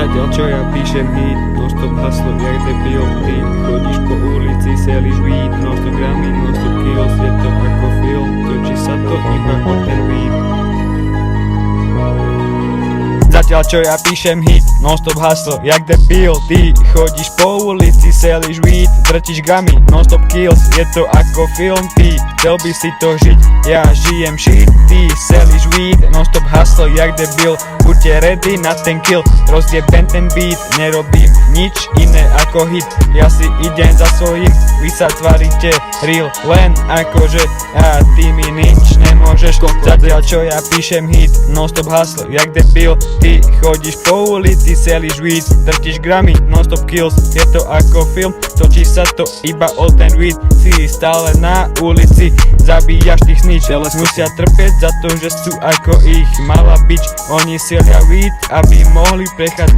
Zatiaľ čo ja píšem hit, non-stop haslo jak debil. Ty chodíš po ulici, selíš weed, non-stop gramy, non-stop kills. Je to ako film, točí sa to iba o ten weed. Zatiaľ čo ja píšem hit, non-stop haslo jak debil. Ty chodíš po ulici, selíš weed, drtíš gramy, non-stop kills. Je to ako film, ty chcel by si to žiť, ja žijem shit. Ty selíš weed, non-stop haslo jak debil. Buďte ready na ten kill, rozjebem ten beat. Nerobím nič iné ako hit, ja si idem za svojím. Vy sa tvaríte real, len akože a ty mi nič nemôžeš. Zatiaľ čo ja píšem hit, non-stop haslo jak debil. Ty chodíš po ulici, selíš weed, drtíš gramy, non-stop kills. Je to ako film, točí sa to iba o ten weed. Si stále na ulici, zabíjaš tých snitch. Musia trpieť za to, že sú ako ich malá bitch. Oni selia weed, aby mohli prechádzať